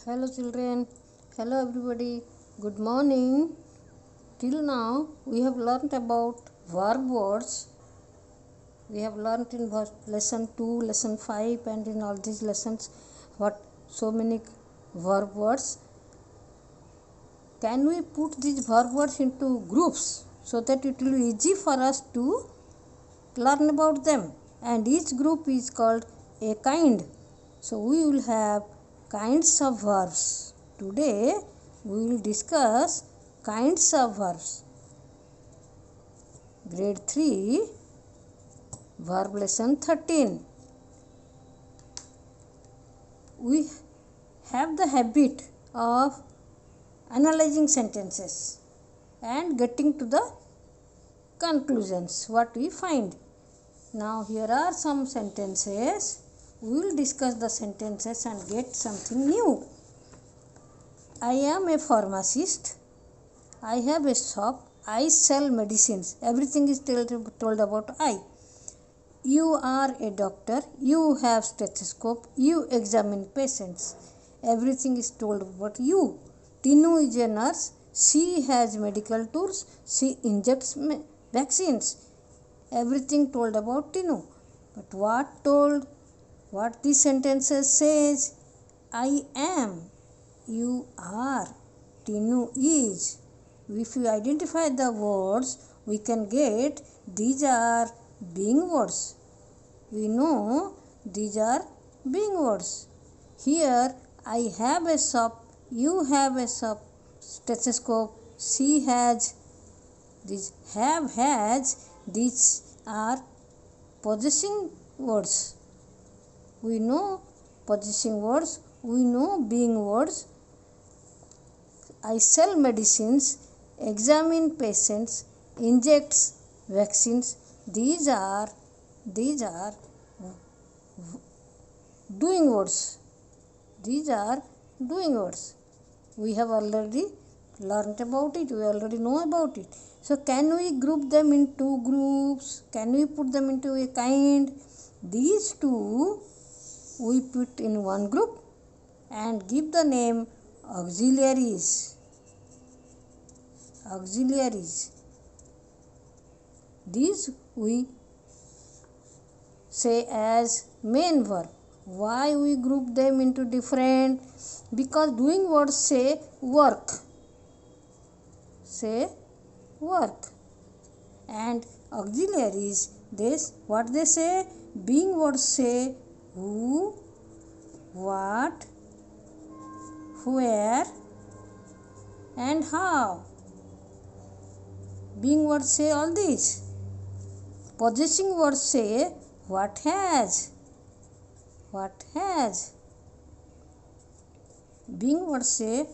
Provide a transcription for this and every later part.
Hello children, hello everybody, good morning. Till now we have learnt about verb words. We have learnt in lesson 2, lesson 5 and in all these lessons what so many verb words. Can we put these verb words into groups so that it will be easy for us to learn about them, and each group is called a kind. So we will have kinds of verbs. Today we will discuss kinds of verbs. Grade 3 verb lesson 13. We have the habit of analyzing sentences and getting to the conclusions what we find. Now here are some sentences. We will discuss the sentences and get something new. I am a pharmacist. I have a shop. I sell medicines. Everything is told about I. You are a doctor. You have stethoscope. You examine patients. Everything is told about you. Tinu is a nurse. She has medical tools. She injects vaccines. Everything told about Tinu. But what these sentences says? I am, you are, Tinu is. If you identify the words, we can get these are being words. We know these are being words. Here, I have a shop, you have a shop, stethoscope, she has, these have, has, these are possessing words. We know possessing words, we know being words. I sell medicines, examine patients, injects vaccines. These are doing words. These are doing words. We have already learnt about it. We already know about it. So can we group them into groups? Can we put them into a kind? These two we put in one group and give the name auxiliaries. Auxiliaries. These we say as main verb. Why we group them into different? Because doing words say work. Say work. And auxiliaries, what they say? Being words say who, what, where and how. Being words say all these. Possessing words say what has. What has. Being words say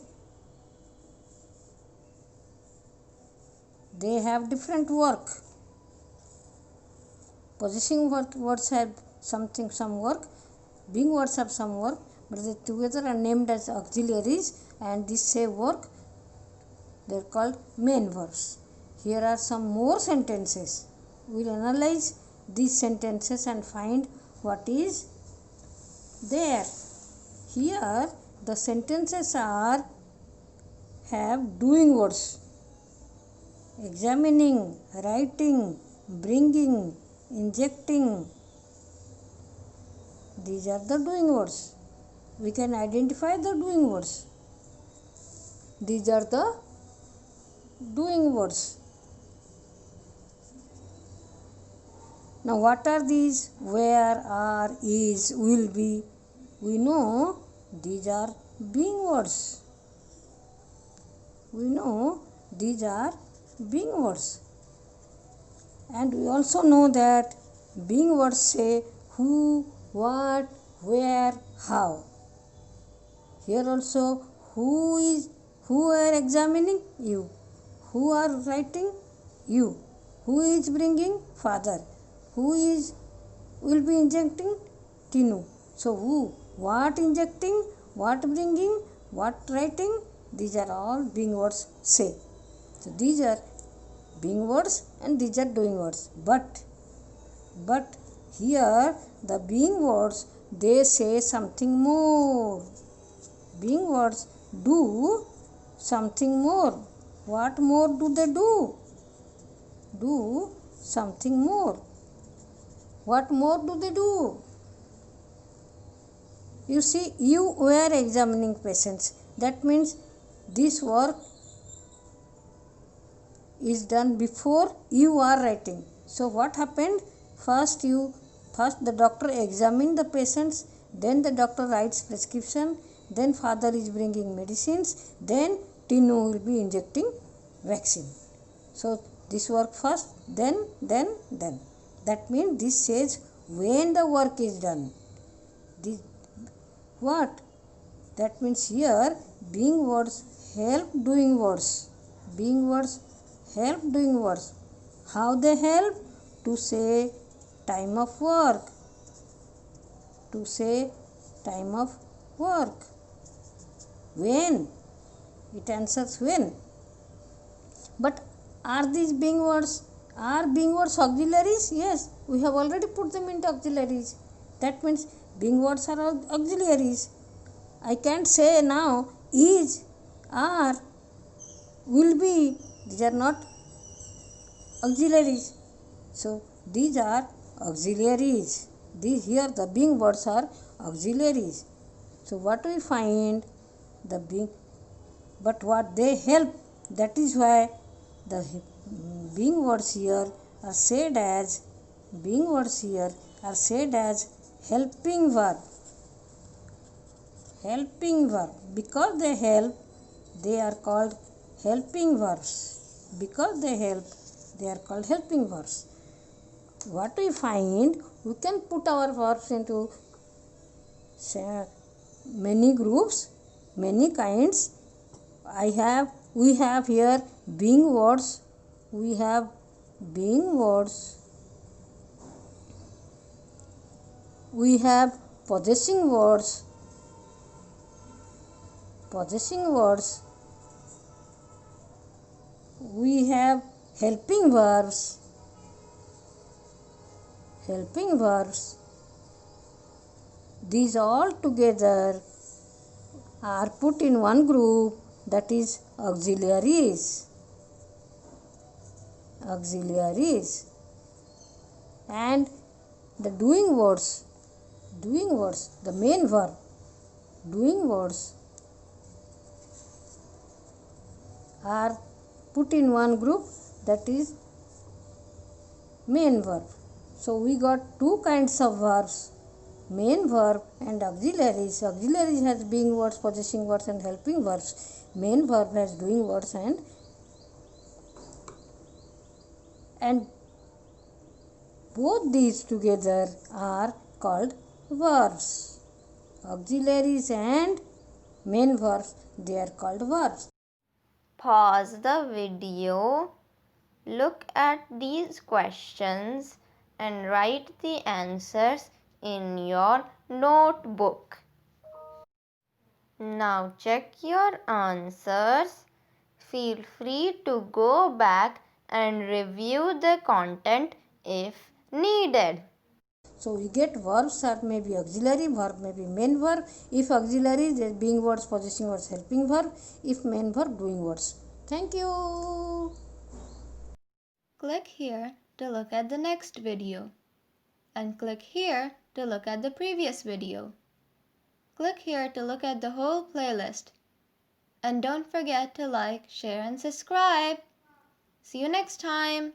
they have different work. Possessing words have some work. Being words have some work, but they together are named as auxiliaries, and these say work. They are called main verbs. Here are some more sentences. We will analyze these sentences and find what is there. Here the sentences have doing words. Examining, writing, bringing, injecting. These are the doing words. We can identify the doing words. These are the doing words. Now what are these? Where, are, is, will be. We know these are being words. We know these are being words. And we also know that being words say who, what, where, how. Here also who are examining? You. Who are writing? You. Who is bringing? Father. Who will be injecting? Tinu. So who, what injecting, what bringing, what writing? These are all being words say. So these are being words and these are doing words. But here the being words, they say something more. being words do something more. What more do they do? Do something more. What more do they do? You see, you were examining patients. That means this work is done before you are writing. So what happened? First the doctor examined the patients, then the doctor writes prescription, then father is bringing medicines, then Tinu will be injecting vaccine. So this work first, then. That means this says when the work is done. What? That means here being words help doing words. Being words help doing words. How they help? To say time of work. To say time of work. When? It answers when. But are these being words? Are being words auxiliaries? Yes, we have already put them into auxiliaries. That means being words are auxiliaries. I can't say now is, are, will be. These are not auxiliaries. So these are auxiliaries. These here the being words are auxiliaries. So what we find? The being, but what they help. That is why the being words here are said as helping verb. Helping verb. Because they help, they are called helping verbs. Because they help, they are called helping verbs. What we find, we can put our verbs into many groups, many kinds. We have here being words. We have being words. We have possessing words. Possessing words. We have helping verbs. Helping verbs. These all together are put in one group, that is auxiliaries. Auxiliaries. And the doing words, the main verb, doing words are put in one group, that is main verb. So we got two kinds of verbs, main verb and auxiliaries. Auxiliaries has being words, possessing words and helping verbs. Main verb has doing words and both these together are called verbs. Auxiliaries and main verbs, they are called verbs. Pause the video, look at these questions and write the answers in your notebook. Now check your answers. Feel free to go back and review the content if needed. So we get verbs that may be auxiliary, verb may be main verb. If auxiliary, there being words, possessing words, helping verb. If main verb, doing words. Thank you. Click here to look at the next video. And click here to look at the previous video. Click here to look at the whole playlist. And don't forget to like, share and subscribe. See you next time.